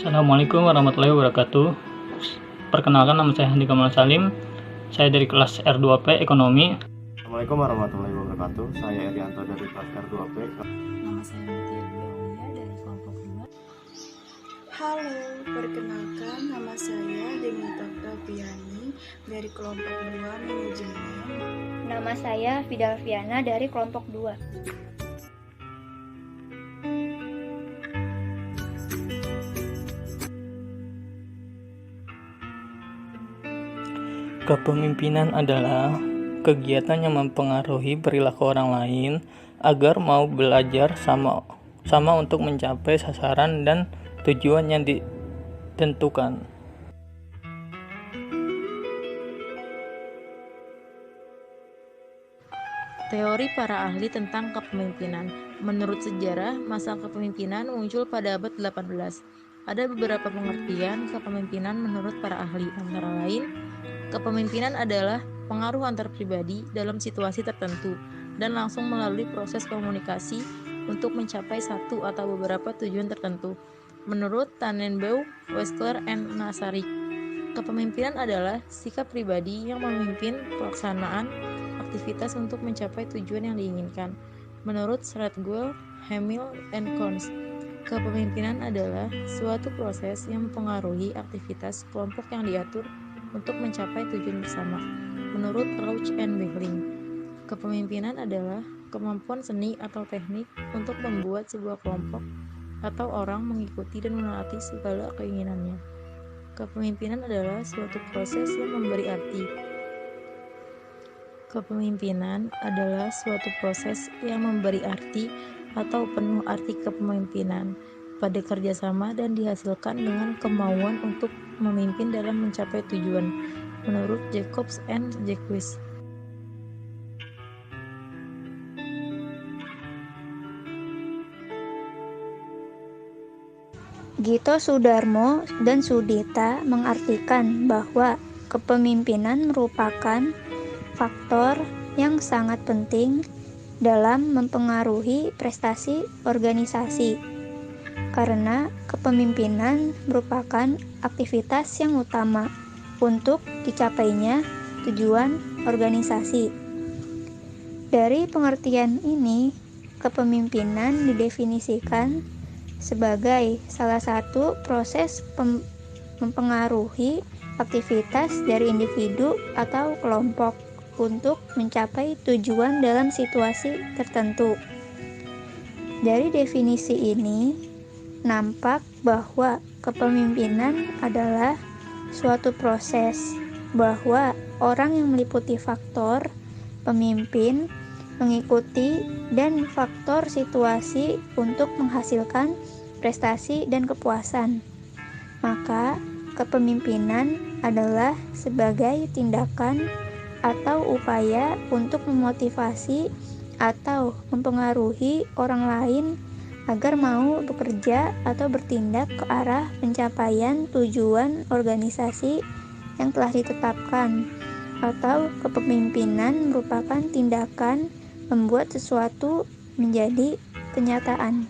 Assalamualaikum warahmatullahi wabarakatuh. Perkenalkan, nama saya Handi Kamal Salim. Saya dari kelas R2P Ekonomi. Assalamualaikum warahmatullahi wabarakatuh. Saya Erianto dari kelas R2P. Nama saya Mutia Dwi dari kelompok 2. Halo, perkenalkan nama saya Denita Praviani dari kelompok 2 Manajemen. Nama saya Fidal Viana dari kelompok 2. Kepemimpinan adalah kegiatan yang mempengaruhi perilaku orang lain agar mau belajar sama untuk mencapai sasaran dan tujuan yang ditentukan. Teori para ahli tentang kepemimpinan. Menurut sejarah, masa kepemimpinan muncul pada abad 18. Ada beberapa pengertian kepemimpinan menurut para ahli, antara lain, kepemimpinan adalah pengaruh antar pribadi dalam situasi tertentu dan langsung melalui proses komunikasi untuk mencapai satu atau beberapa tujuan tertentu. Menurut Tannenbaum, Wechsler, and Nasarik, kepemimpinan adalah sikap pribadi yang memimpin pelaksanaan aktivitas untuk mencapai tujuan yang diinginkan. Menurut Stratgwell, Hamill, and Cons, kepemimpinan adalah suatu proses yang mempengaruhi aktivitas kelompok yang diatur untuk mencapai tujuan bersama. Menurut Rauch and Behling, kepemimpinan adalah kemampuan seni atau teknik untuk membuat sebuah kelompok atau orang mengikuti dan menaati segala keinginannya. Kepemimpinan adalah suatu proses yang memberi arti. Kepemimpinan adalah suatu proses yang memberi arti atau penuh arti kepemimpinan pada kerjasama dan dihasilkan dengan kemauan untuk memimpin dalam mencapai tujuan. Menurut Jacobs and Jacques. Gito Sudarmo dan Sudita mengartikan bahwa kepemimpinan merupakan faktor yang sangat penting dalam mempengaruhi prestasi organisasi, karena kepemimpinan merupakan aktivitas yang utama untuk dicapainya tujuan organisasi. Dari pengertian ini, kepemimpinan didefinisikan sebagai salah satu proses mempengaruhi aktivitas dari individu atau kelompok untuk mencapai tujuan dalam situasi tertentu. Dari definisi ini, nampak bahwa kepemimpinan adalah suatu proses bahwa orang yang meliputi faktor pemimpin, mengikuti, dan faktor situasi untuk menghasilkan prestasi dan kepuasan. Maka, kepemimpinan adalah sebagai tindakan atau upaya untuk memotivasi atau mempengaruhi orang lain agar mau bekerja atau bertindak ke arah pencapaian tujuan organisasi yang telah ditetapkan. Atau kepemimpinan merupakan tindakan membuat sesuatu menjadi kenyataan.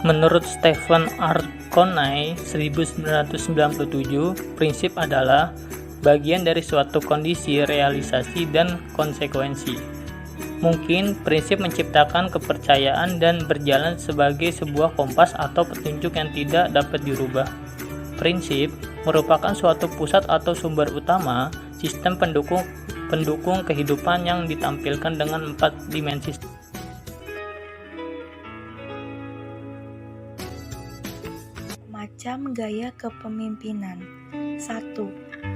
Menurut Stephen R. Coney 1997, prinsip adalah bagian dari suatu kondisi, realisasi, dan konsekuensi. Mungkin prinsip menciptakan kepercayaan dan berjalan sebagai sebuah kompas atau petunjuk yang tidak dapat dirubah. Prinsip merupakan suatu pusat atau sumber utama sistem pendukung kehidupan yang ditampilkan dengan 4 dimensi. Macam gaya kepemimpinan. 1.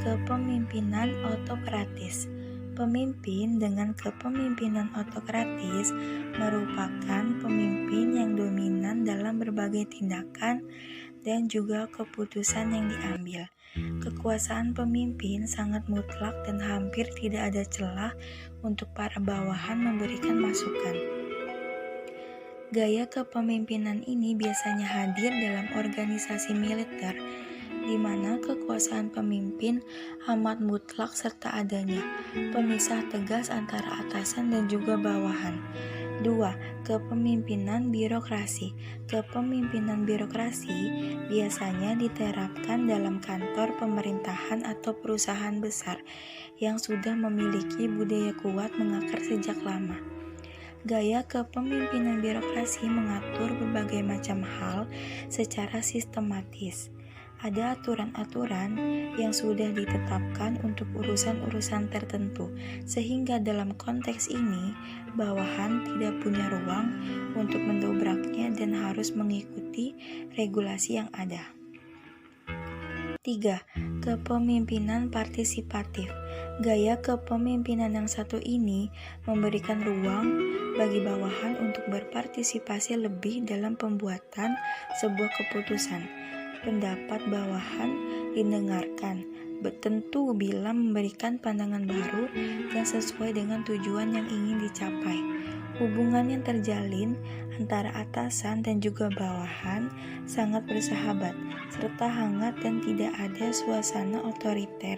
Kepemimpinan autokratis. Pemimpin dengan kepemimpinan autokratis merupakan pemimpin yang dominan dalam berbagai tindakan dan juga keputusan yang diambil. Kekuasaan pemimpin sangat mutlak dan hampir tidak ada celah untuk para bawahan memberikan masukan. Gaya kepemimpinan ini biasanya hadir dalam organisasi militer di mana kekuasaan pemimpin amat mutlak serta adanya pemisah tegas antara atasan dan juga bawahan. 2. Kepemimpinan birokrasi. Kepemimpinan birokrasi biasanya diterapkan dalam kantor pemerintahan atau perusahaan besar yang sudah memiliki budaya kuat mengakar sejak lama. Gaya kepemimpinan birokrasi mengatur berbagai macam hal secara sistematis. Ada aturan-aturan yang sudah ditetapkan untuk urusan-urusan tertentu, sehingga dalam konteks ini, bawahan tidak punya ruang untuk mendobraknya dan harus mengikuti regulasi yang ada. 3. Kepemimpinan partisipatif. Gaya kepemimpinan yang satu ini memberikan ruang bagi bawahan untuk berpartisipasi lebih dalam pembuatan sebuah keputusan. Pendapat bawahan didengarkan, tentu bila memberikan pandangan baru yang sesuai dengan tujuan yang ingin dicapai. Hubungan yang terjalin antara atasan dan juga bawahan sangat bersahabat, serta hangat dan tidak ada suasana otoriter.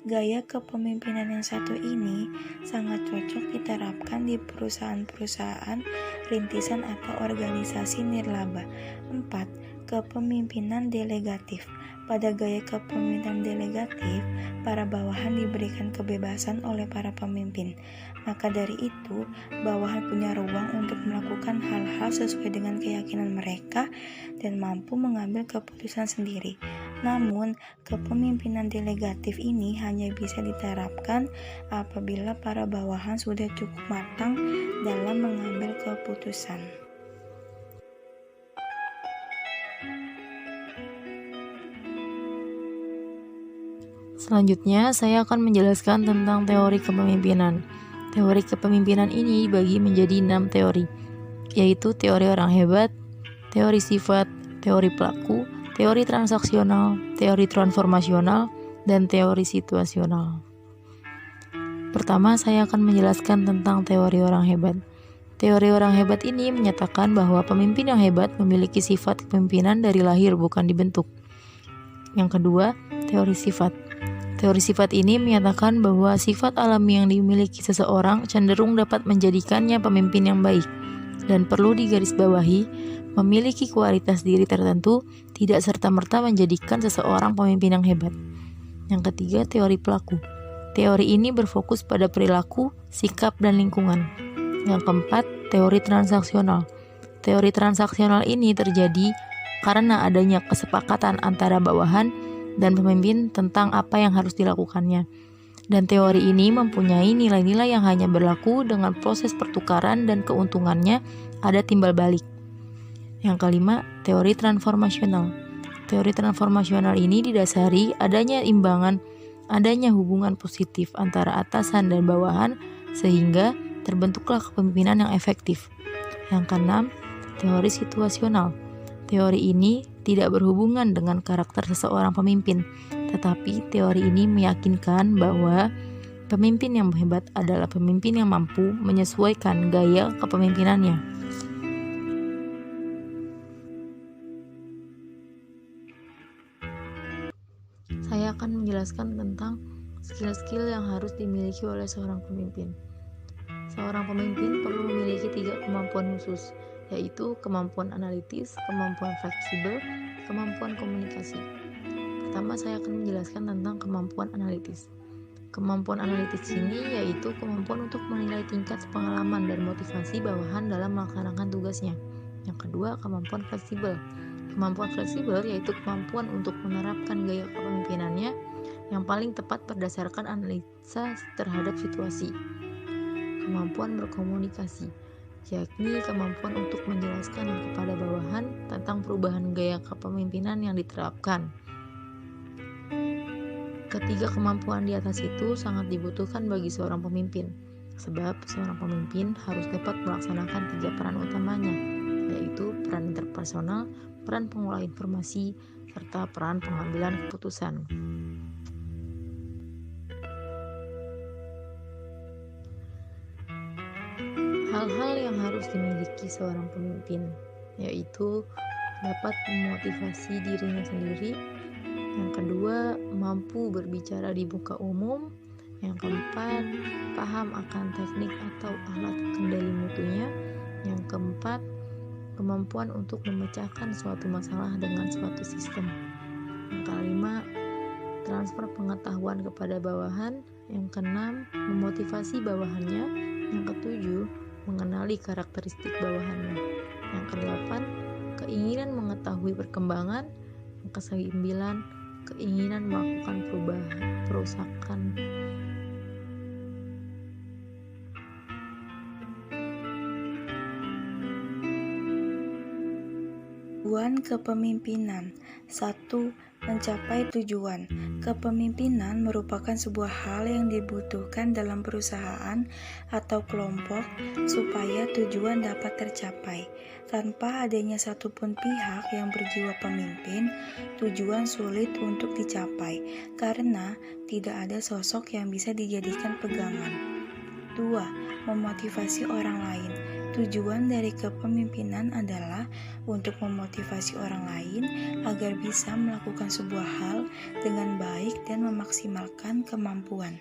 Gaya kepemimpinan yang satu ini sangat cocok diterapkan di perusahaan-perusahaan rintisan atau organisasi nirlaba. 4. Kepemimpinan delegatif. Pada gaya kepemimpinan delegatif, para bawahan diberikan kebebasan oleh para pemimpin. Maka dari itu, bawahan punya ruang untuk melakukan hal-hal sesuai dengan keyakinan mereka dan mampu mengambil keputusan sendiri. Namun, kepemimpinan delegatif ini hanya bisa diterapkan apabila para bawahan sudah cukup matang dalam mengambil keputusan. Selanjutnya, saya akan menjelaskan tentang teori kepemimpinan. Teori kepemimpinan ini dibagi menjadi 6 teori, yaitu teori orang hebat, teori sifat, teori pelaku, teori transaksional, teori transformasional, dan teori situasional. Pertama, saya akan menjelaskan tentang teori orang hebat. Teori orang hebat ini menyatakan bahwa pemimpin yang hebat memiliki sifat kepemimpinan dari lahir, bukan dibentuk. Yang kedua, teori sifat. Teori sifat ini menyatakan bahwa sifat alami yang dimiliki seseorang cenderung dapat menjadikannya pemimpin yang baik, dan perlu digarisbawahi, memiliki kualitas diri tertentu tidak serta-merta menjadikan seseorang pemimpin yang hebat. Yang ketiga, teori pelaku. Teori ini berfokus pada perilaku, sikap, dan lingkungan. Yang keempat, teori transaksional. Teori transaksional ini terjadi karena adanya kesepakatan antara bawahan dan pemimpin tentang apa yang harus dilakukannya. Dan teori ini mempunyai nilai-nilai yang hanya berlaku dengan proses pertukaran dan keuntungannya ada timbal balik. Yang kelima, teori transformasional. Teori transformasional ini didasari adanya hubungan positif antara atasan dan bawahan sehingga terbentuklah kepemimpinan yang efektif. Yang keenam, teori situasional. Teori ini tidak berhubungan dengan karakter seseorang pemimpin, tetapi teori ini meyakinkan bahwa pemimpin yang hebat adalah pemimpin yang mampu menyesuaikan gaya kepemimpinannya. Saya akan menjelaskan tentang skill-skill yang harus dimiliki oleh seorang pemimpin. Seorang pemimpin perlu memiliki 3 kemampuan khusus, yaitu kemampuan analitis, kemampuan fleksibel, kemampuan komunikasi. Pertama, saya akan menjelaskan tentang kemampuan analitis. Kemampuan analitis ini yaitu kemampuan untuk menilai tingkat pengalaman dan motivasi bawahan dalam melaksanakan tugasnya. Yang kedua, kemampuan fleksibel. Kemampuan fleksibel yaitu kemampuan untuk menerapkan gaya kepemimpinannya yang paling tepat berdasarkan analisa terhadap situasi. Kemampuan berkomunikasi, yakni kemampuan untuk menjelaskan kepada bawahan tentang perubahan gaya kepemimpinan yang diterapkan. Ketiga kemampuan di atas itu sangat dibutuhkan bagi seorang pemimpin, sebab seorang pemimpin harus dapat melaksanakan 3 peran utamanya, yaitu peran interpersonal, peran pengolah informasi, serta peran pengambilan keputusan. Hal-hal yang harus dimiliki seorang pemimpin yaitu dapat memotivasi dirinya sendiri, Yang kedua, mampu berbicara di muka umum. Yang keempat, paham akan teknik atau alat kendali mutunya. Yang keempat, kemampuan untuk memecahkan suatu masalah dengan suatu sistem. Yang kelima, transfer pengetahuan kepada bawahan. Yang keenam, memotivasi bawahannya. Yang ketujuh, mengenali karakteristik bawahannya. Yang kedelapan, keinginan mengetahui perkembangan. Yang kesembilan, keinginan melakukan perusakan. Tujuan kepemimpinan. 1. Mencapai tujuan. Kepemimpinan merupakan sebuah hal yang dibutuhkan dalam perusahaan atau kelompok supaya tujuan dapat tercapai. Tanpa adanya satupun pihak yang berjiwa pemimpin, tujuan sulit untuk dicapai karena tidak ada sosok yang bisa dijadikan pegangan. 2. Memotivasi orang lain. Tujuan dari kepemimpinan adalah untuk memotivasi orang lain agar bisa melakukan sebuah hal dengan baik dan memaksimalkan kemampuan.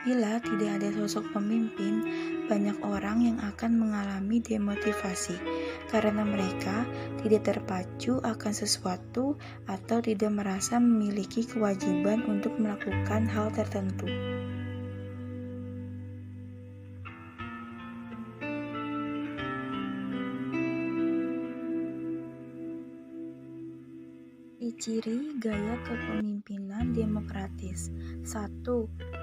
Bila tidak ada sosok pemimpin, banyak orang yang akan mengalami demotivasi karena mereka tidak terpacu akan sesuatu atau tidak merasa memiliki kewajiban untuk melakukan hal tertentu. Ciri gaya kepemimpinan demokratis. 1.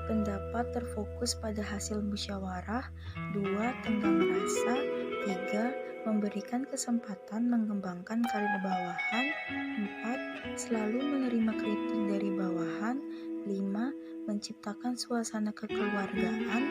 Pendapat terfokus pada hasil musyawarah. 2. Tenggang rasa. 3. Memberikan kesempatan mengembangkan karir bawahan. 4. Selalu menerima kritik dari bawahan. 5. Menciptakan suasana kekeluargaan.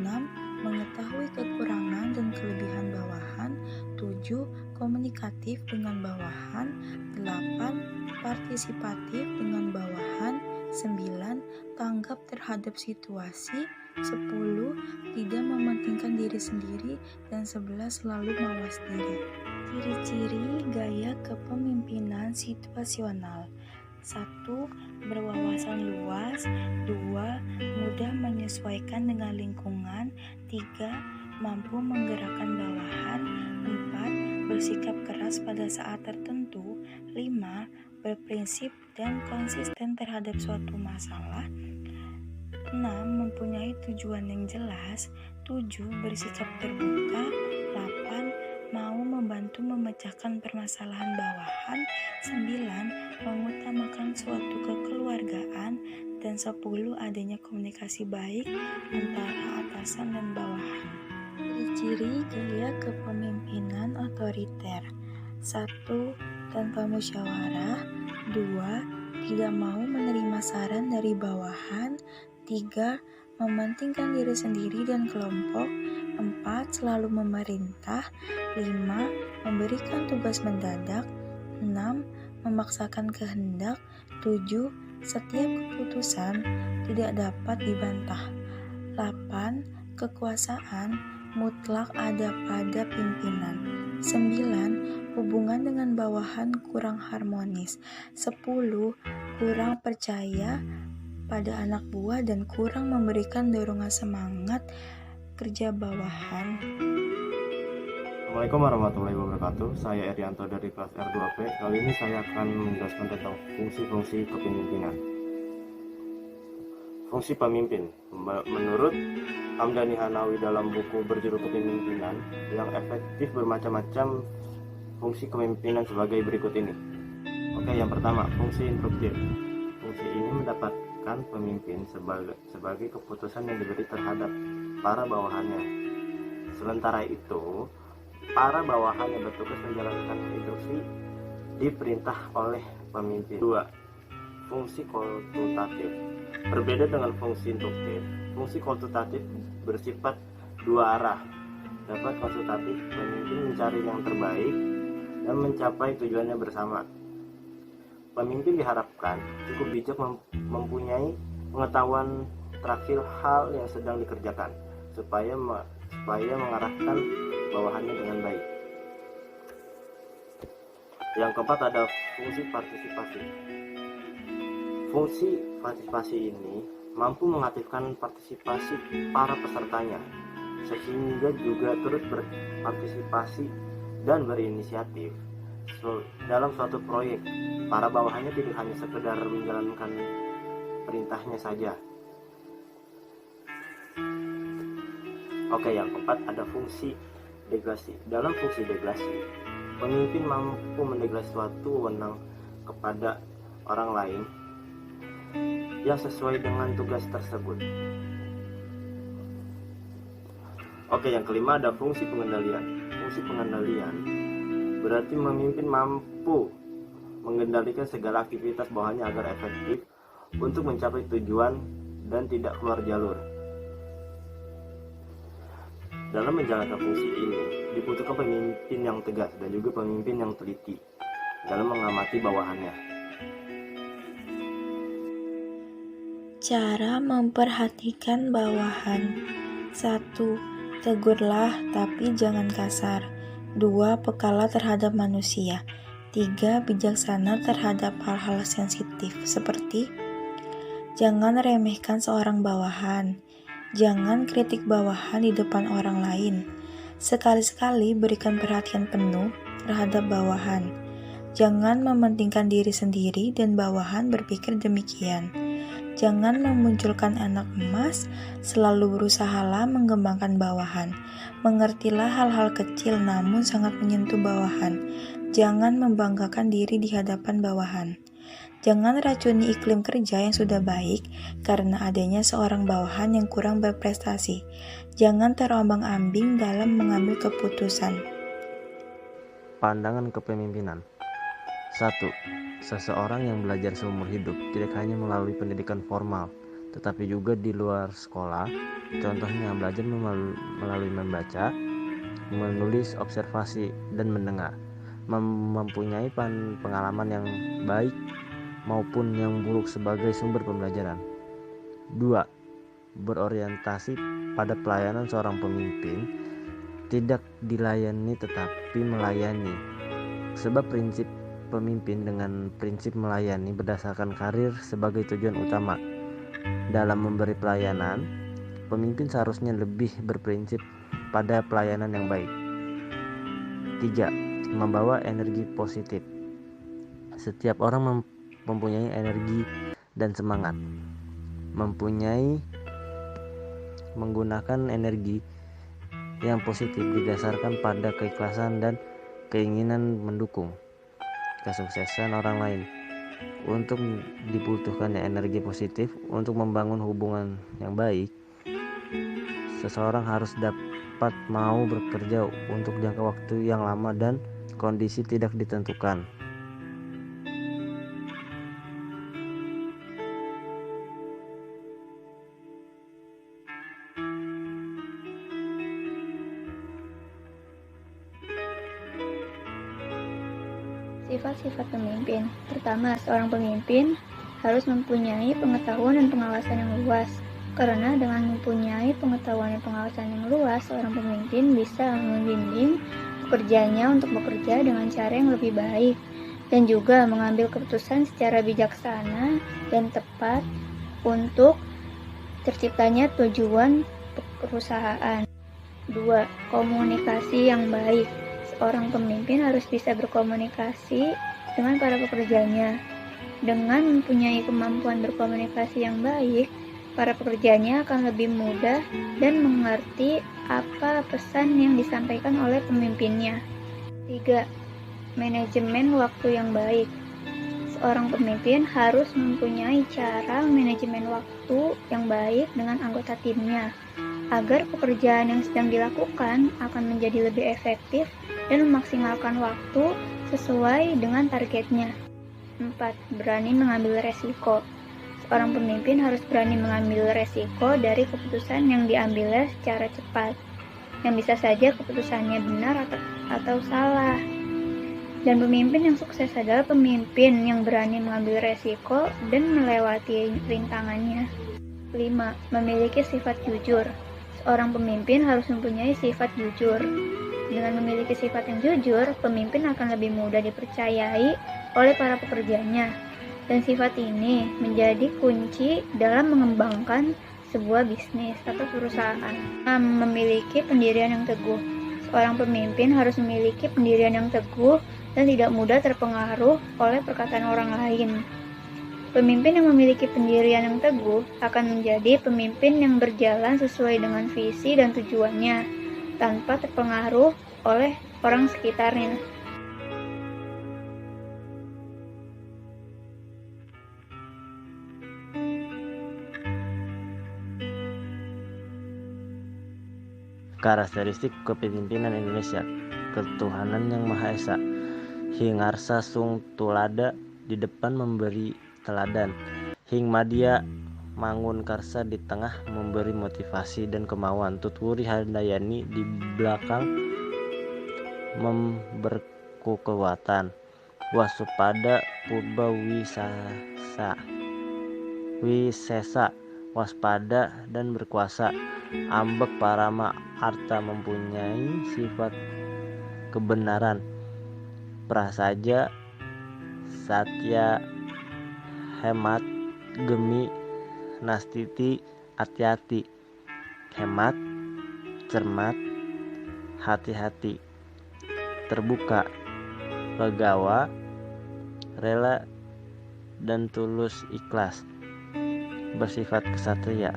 6. Mengetahui kekurangan dan kelebihan bawahan. 7. Komunikatif dengan bawahan. 8. Partisipatif dengan bawahan. 9. Tanggap terhadap situasi. 10. Tidak mementingkan diri sendiri. Dan 11. Selalu mawas diri. Ciri-ciri gaya kepemimpinan situasional. 1. Berwawasan luas. 2. Mudah menyesuaikan dengan lingkungan. 3. Mampu menggerakkan bawahan. 4. Bersikap keras pada saat tertentu. 5. Berprinsip dan konsisten terhadap suatu masalah. 6. Mempunyai tujuan yang jelas. 7. Bersikap terbuka. 8. Mau membantu memecahkan permasalahan bawahan. 9. Mengutamakan suatu kekeluargaan. Dan 10. Adanya komunikasi baik antara atasan dan bawahan. Ciri gaya kepemimpinan otoriter. 1. Tanpa musyawarah. 2. Tidak mau menerima saran dari bawahan. 3. Mementingkan diri sendiri dan kelompok. 4. Selalu memerintah. 5. Memberikan tugas mendadak. 6. Memaksakan kehendak. 7. Setiap keputusan tidak dapat dibantah. 8. Kekuasaan mutlak ada pada pimpinan. 9. Hubungan dengan bawahan kurang harmonis. 10. Kurang percaya pada anak buah dan kurang memberikan dorongan semangat kerja bawahan. Assalamualaikum warahmatullahi wabarakatuh. Saya Erianto dari kelas R2P. Kali ini saya akan menjelaskan tentang fungsi-fungsi kepemimpinan. Fungsi pemimpin. Menurut Hamdani Hanawi dalam buku berjudul Kepemimpinan yang Efektif, bermacam-macam fungsi kepemimpinan sebagai berikut ini. Oke, yang pertama, fungsi instruktif. Fungsi ini mendapatkan pemimpin sebagai keputusan yang diberi terhadap para bawahannya. Sementara itu, para bawahan yang bertugas menjalankan instruksi diperintah oleh pemimpin. 2. Fungsi konsultatif. Berbeda dengan fungsi instruktif, fungsi konsultatif bersifat dua arah. Dapat konsultatif, pemimpin mencari yang terbaik dan mencapai tujuannya bersama. Pemimpin diharapkan cukup bijak mempunyai pengetahuan terakhir hal yang sedang dikerjakan supaya mengarahkan bawahannya dengan baik. Yang keempat ada fungsi partisipasi. Fungsi partisipasi ini mampu mengaktifkan partisipasi para pesertanya, sehingga juga turut berpartisipasi dan berinisiatif dalam suatu proyek. Para bawahannya tidak hanya sekedar menjalankan perintahnya saja. Oke, yang keempat ada fungsi delegasi. Dalam fungsi delegasi, pemimpin mampu mendelegasi suatu wewenang kepada orang lain yang sesuai dengan tugas tersebut. Oke, yang kelima ada fungsi pengendalian. Fungsi pengendalian berarti memimpin mampu mengendalikan segala aktivitas bawahannya agar efektif untuk mencapai tujuan dan tidak keluar jalur. Dalam menjalankan fungsi ini, dibutuhkan pemimpin yang tegas dan juga pemimpin yang teliti dalam mengamati bawahannya. Cara memperhatikan bawahan. 1. Tegurlah tapi jangan kasar. 2. Pekalah terhadap manusia. 3. Bijaksana terhadap hal-hal sensitif seperti jangan remehkan seorang bawahan. Jangan kritik bawahan di depan orang lain. Sekali-sekali berikan perhatian penuh terhadap bawahan. Jangan mementingkan diri sendiri dan bawahan berpikir demikian. Jangan memunculkan anak emas, selalu berusahalah mengembangkan bawahan. Mengertilah hal-hal kecil namun sangat menyentuh bawahan. Jangan membanggakan diri di hadapan bawahan. Jangan racuni iklim kerja yang sudah baik karena adanya seorang bawahan yang kurang berprestasi. Jangan terombang-ambing dalam mengambil keputusan. Pandangan kepemimpinan. 1. Seseorang yang belajar seumur hidup tidak hanya melalui pendidikan formal, tetapi juga di luar sekolah. Contohnya belajar melalui membaca, menulis, observasi, dan mendengar. Mempunyai pengalaman yang baik maupun yang buruk sebagai sumber pembelajaran. 2. Berorientasi pada pelayanan. Seorang pemimpin tidak dilayani tetapi melayani. Sebab prinsip pemimpin dengan prinsip melayani berdasarkan karir sebagai tujuan utama. Dalam memberi pelayanan, pemimpin seharusnya lebih berprinsip pada pelayanan yang baik. 3. Membawa energi positif. Setiap orang mempunyai energi dan semangat. Menggunakan energi yang positif didasarkan pada keikhlasan dan keinginan mendukung kesuksesan orang lain. Untuk dibutuhkannya energi positif untuk membangun hubungan yang baik, seseorang harus dapat mau bekerja untuk jangka waktu yang lama dan kondisi tidak ditentukan. Sifat-sifat pemimpin. Pertama, seorang pemimpin harus mempunyai pengetahuan dan pengawasan yang luas. Karena dengan mempunyai pengetahuan dan pengawasan yang luas, seorang pemimpin bisa membimbing pekerjanya untuk bekerja dengan cara yang lebih baik dan juga mengambil keputusan secara bijaksana dan tepat untuk terciptanya tujuan perusahaan. 2. Komunikasi yang baik. Seorang pemimpin harus bisa berkomunikasi dengan para pekerjanya. Dengan mempunyai kemampuan berkomunikasi yang baik, para pekerjanya akan lebih mudah dan mengerti apa pesan yang disampaikan oleh pemimpinnya. 3. Manajemen waktu yang baik. Seorang pemimpin harus mempunyai cara manajemen waktu yang baik dengan anggota timnya, agar pekerjaan yang sedang dilakukan akan menjadi lebih efektif dan memaksimalkan waktu sesuai dengan targetnya. 4. Berani mengambil resiko. Seorang pemimpin harus berani mengambil resiko dari keputusan yang diambilnya secara cepat, yang bisa saja keputusannya benar atau salah. Dan pemimpin yang sukses adalah pemimpin yang berani mengambil resiko dan melewati rintangannya. 5. Memiliki sifat jujur. Seorang pemimpin harus mempunyai sifat jujur. Dengan memiliki sifat yang jujur, pemimpin akan lebih mudah dipercayai oleh para pekerjanya. Dan sifat ini menjadi kunci dalam mengembangkan sebuah bisnis atau perusahaan. Memiliki pendirian yang teguh. Seorang pemimpin harus memiliki pendirian yang teguh dan tidak mudah terpengaruh oleh perkataan orang lain. Pemimpin yang memiliki pendirian yang teguh akan menjadi pemimpin yang berjalan sesuai dengan visi dan tujuannya, tanpa terpengaruh oleh orang sekitarnya. Karakteristik kepemimpinan Indonesia. Ketuhanan yang Maha Esa. Hingarsa sung tulada, di depan memberi teladan. Hing madia mangun karsa, di tengah memberi motivasi dan kemauan. Tutwuri handayani, di belakang memberiku kekuatan. Waspada purba wisesa, waspada dan berkuasa. Ambek parama arta, mempunyai sifat kebenaran. Prasaja satya, hemat, gemi, nastiti, hati-hati. Hemat, cermat, hati-hati. Terbuka, legawa, rela, dan tulus ikhlas. Bersifat kesatria.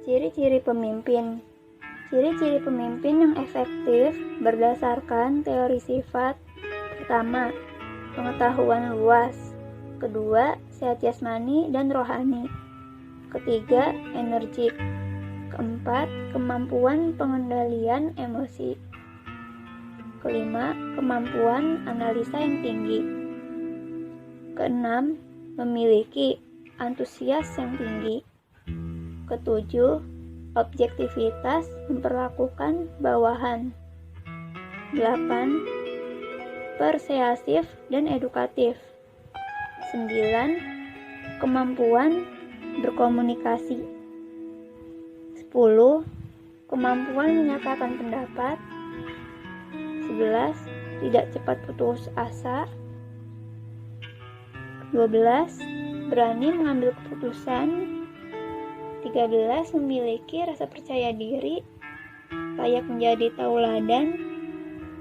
Ciri-ciri pemimpin. Ciri-ciri pemimpin yang efektif berdasarkan teori sifat. Pertama, pengetahuan luas. Kedua, sehat jasmani dan rohani. Ketiga, energik. Keempat, kemampuan pengendalian emosi. Kelima, kemampuan analisa yang tinggi. Keenam, memiliki antusias yang tinggi. Ketujuh, objektivitas memperlakukan bawahan. 8. Persuasif dan edukatif. 9. Kemampuan berkomunikasi. 10. Kemampuan menyatakan pendapat. 11. Tidak cepat putus asa. 12. Berani mengambil keputusan. 13. Memiliki rasa percaya diri, layak menjadi tauladan,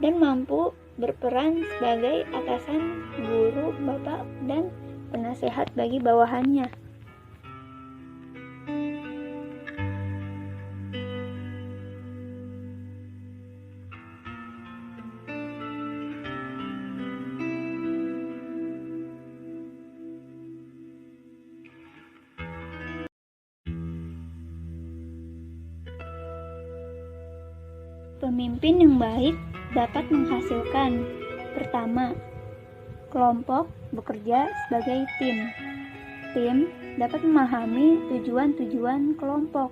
dan mampu berperan sebagai atasan, guru, bapak, dan penasehat bagi bawahannya. Pemimpin yang baik dapat menghasilkan: pertama, kelompok bekerja sebagai tim. Tim dapat memahami tujuan-tujuan kelompok.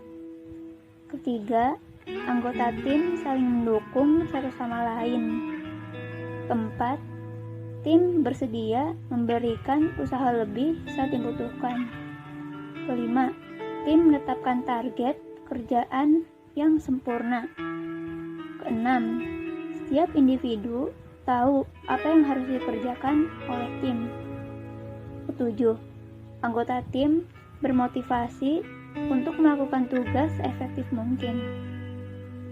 Ketiga, anggota tim saling mendukung satu sama lain. Keempat, tim bersedia memberikan usaha lebih saat dibutuhkan. Kelima, tim menetapkan target pekerjaan yang sempurna. Keenam, setiap individu tahu apa yang harus dikerjakan oleh tim. Ketujuh, anggota tim bermotivasi untuk melakukan tugas efektif mungkin.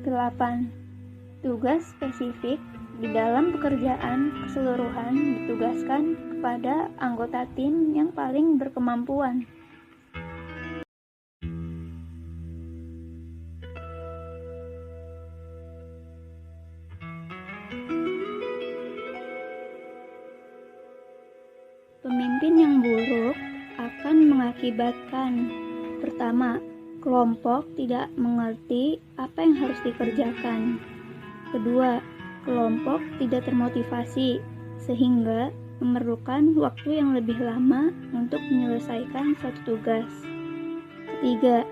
8. Tugas spesifik di dalam pekerjaan keseluruhan ditugaskan kepada anggota tim yang paling berkemampuan. Pemimpin yang buruk akan mengakibatkan: pertama, kelompok tidak mengerti apa yang harus dikerjakan. Kedua, kelompok tidak termotivasi sehingga memerlukan waktu yang lebih lama untuk menyelesaikan suatu tugas. Ketiga,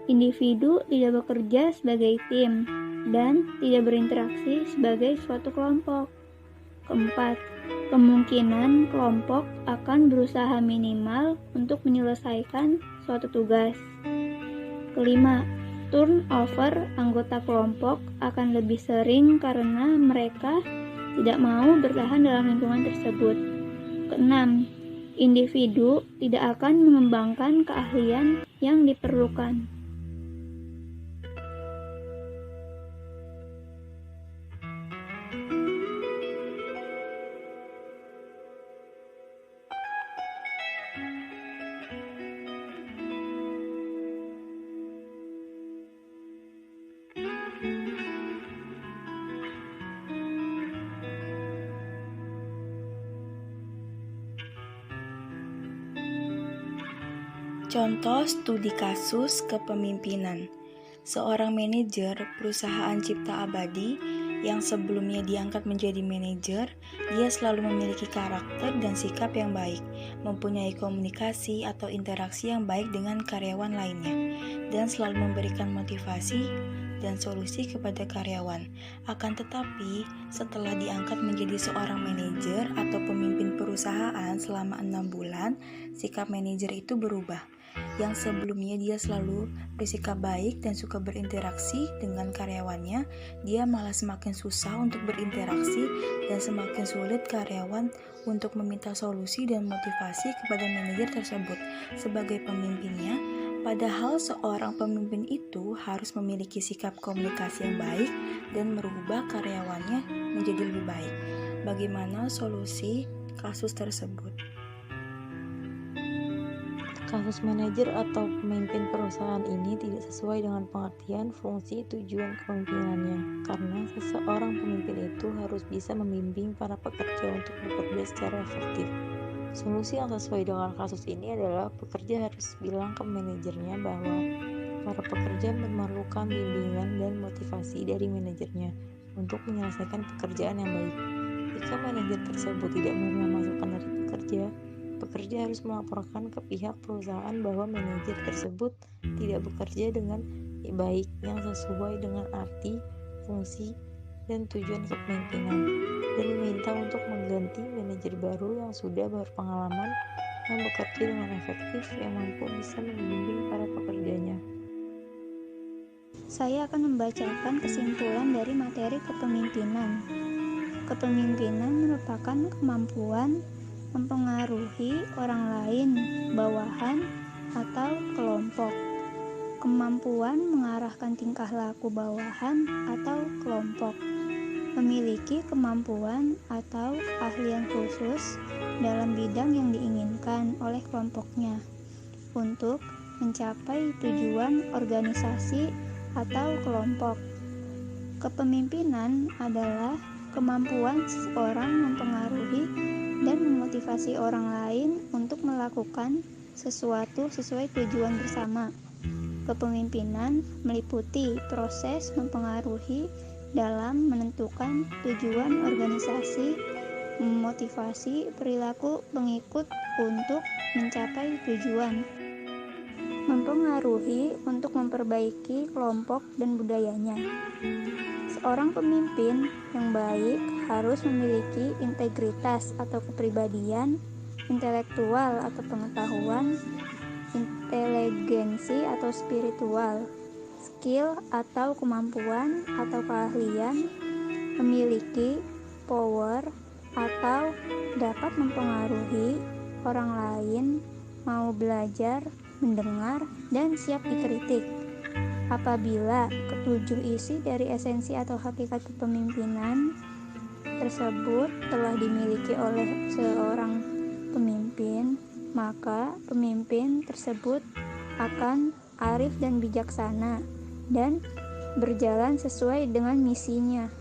individu tidak bekerja sebagai tim dan tidak berinteraksi sebagai suatu kelompok. Keempat, kemungkinan kelompok akan berusaha minimal untuk menyelesaikan suatu tugas. Kelima, turnover anggota kelompok akan lebih sering karena mereka tidak mau bertahan dalam lingkungan tersebut. Keenam, individu tidak akan mengembangkan keahlian yang diperlukan. Contoh studi kasus kepemimpinan. Seorang manajer perusahaan cipta abadi yang sebelumnya diangkat menjadi manajer, dia selalu memiliki karakter dan sikap yang baik, mempunyai komunikasi atau interaksi yang baik dengan karyawan lainnya, dan selalu memberikan motivasi dan solusi kepada karyawan. Akan tetapi, setelah diangkat menjadi seorang manajer atau pemimpin perusahaan selama 6 bulan, sikap manajer itu berubah. Yang sebelumnya dia selalu bersikap baik dan suka berinteraksi dengan karyawannya, dia malah semakin susah untuk berinteraksi dan semakin sulit karyawan untuk meminta solusi dan motivasi kepada manajer tersebut sebagai pemimpinnya. Padahal seorang pemimpin itu harus memiliki sikap komunikasi yang baik dan merubah karyawannya menjadi lebih baik. Bagaimana solusi kasus tersebut? Kasus manajer atau pemimpin perusahaan ini tidak sesuai dengan pengertian, fungsi, tujuan kepemimpinannya, karena seseorang pemimpin itu harus bisa membimbing para pekerja untuk bekerja secara efektif. Solusi yang sesuai dengan kasus ini adalah pekerja harus bilang ke manajernya bahwa para pekerja memerlukan bimbingan dan motivasi dari manajernya untuk menyelesaikan pekerjaan yang baik. Jika manajer tersebut tidak menerima masukan dari pekerja harus melaporkan ke pihak perusahaan bahwa manajer tersebut tidak bekerja dengan baik yang sesuai dengan arti, fungsi, dan tujuan kepemimpinan, dan meminta untuk mengganti manajer baru yang sudah berpengalaman yang bekerja dengan efektif yang mampu bisa membimbing para pekerjanya. Saya akan membacakan kesimpulan dari materi kepemimpinan. Kepemimpinan merupakan kemampuan mempengaruhi orang lain, bawahan, atau kelompok. Kemampuan mengarahkan tingkah laku bawahan atau kelompok. Memiliki kemampuan atau keahlian khusus dalam bidang yang diinginkan oleh kelompoknya untuk mencapai tujuan organisasi atau kelompok. Kepemimpinan adalah kemampuan seseorang mempengaruhi dan memotivasi orang lain untuk melakukan sesuatu sesuai tujuan bersama. Kepemimpinan meliputi proses mempengaruhi dalam menentukan tujuan organisasi, memotivasi perilaku pengikut untuk mencapai tujuan, mempengaruhi untuk memperbaiki kelompok dan budayanya. Seorang pemimpin yang baik harus memiliki integritas atau kepribadian, intelektual atau pengetahuan, inteligensi atau spiritual, skill atau kemampuan atau keahlian, memiliki power atau dapat mempengaruhi orang lain, mau belajar, mendengar, dan siap dikritik. Apabila ketujuh isi dari esensi atau hakikat kepemimpinan tersebut telah dimiliki oleh seorang pemimpin, maka pemimpin tersebut akan arif dan bijaksana dan berjalan sesuai dengan misinya.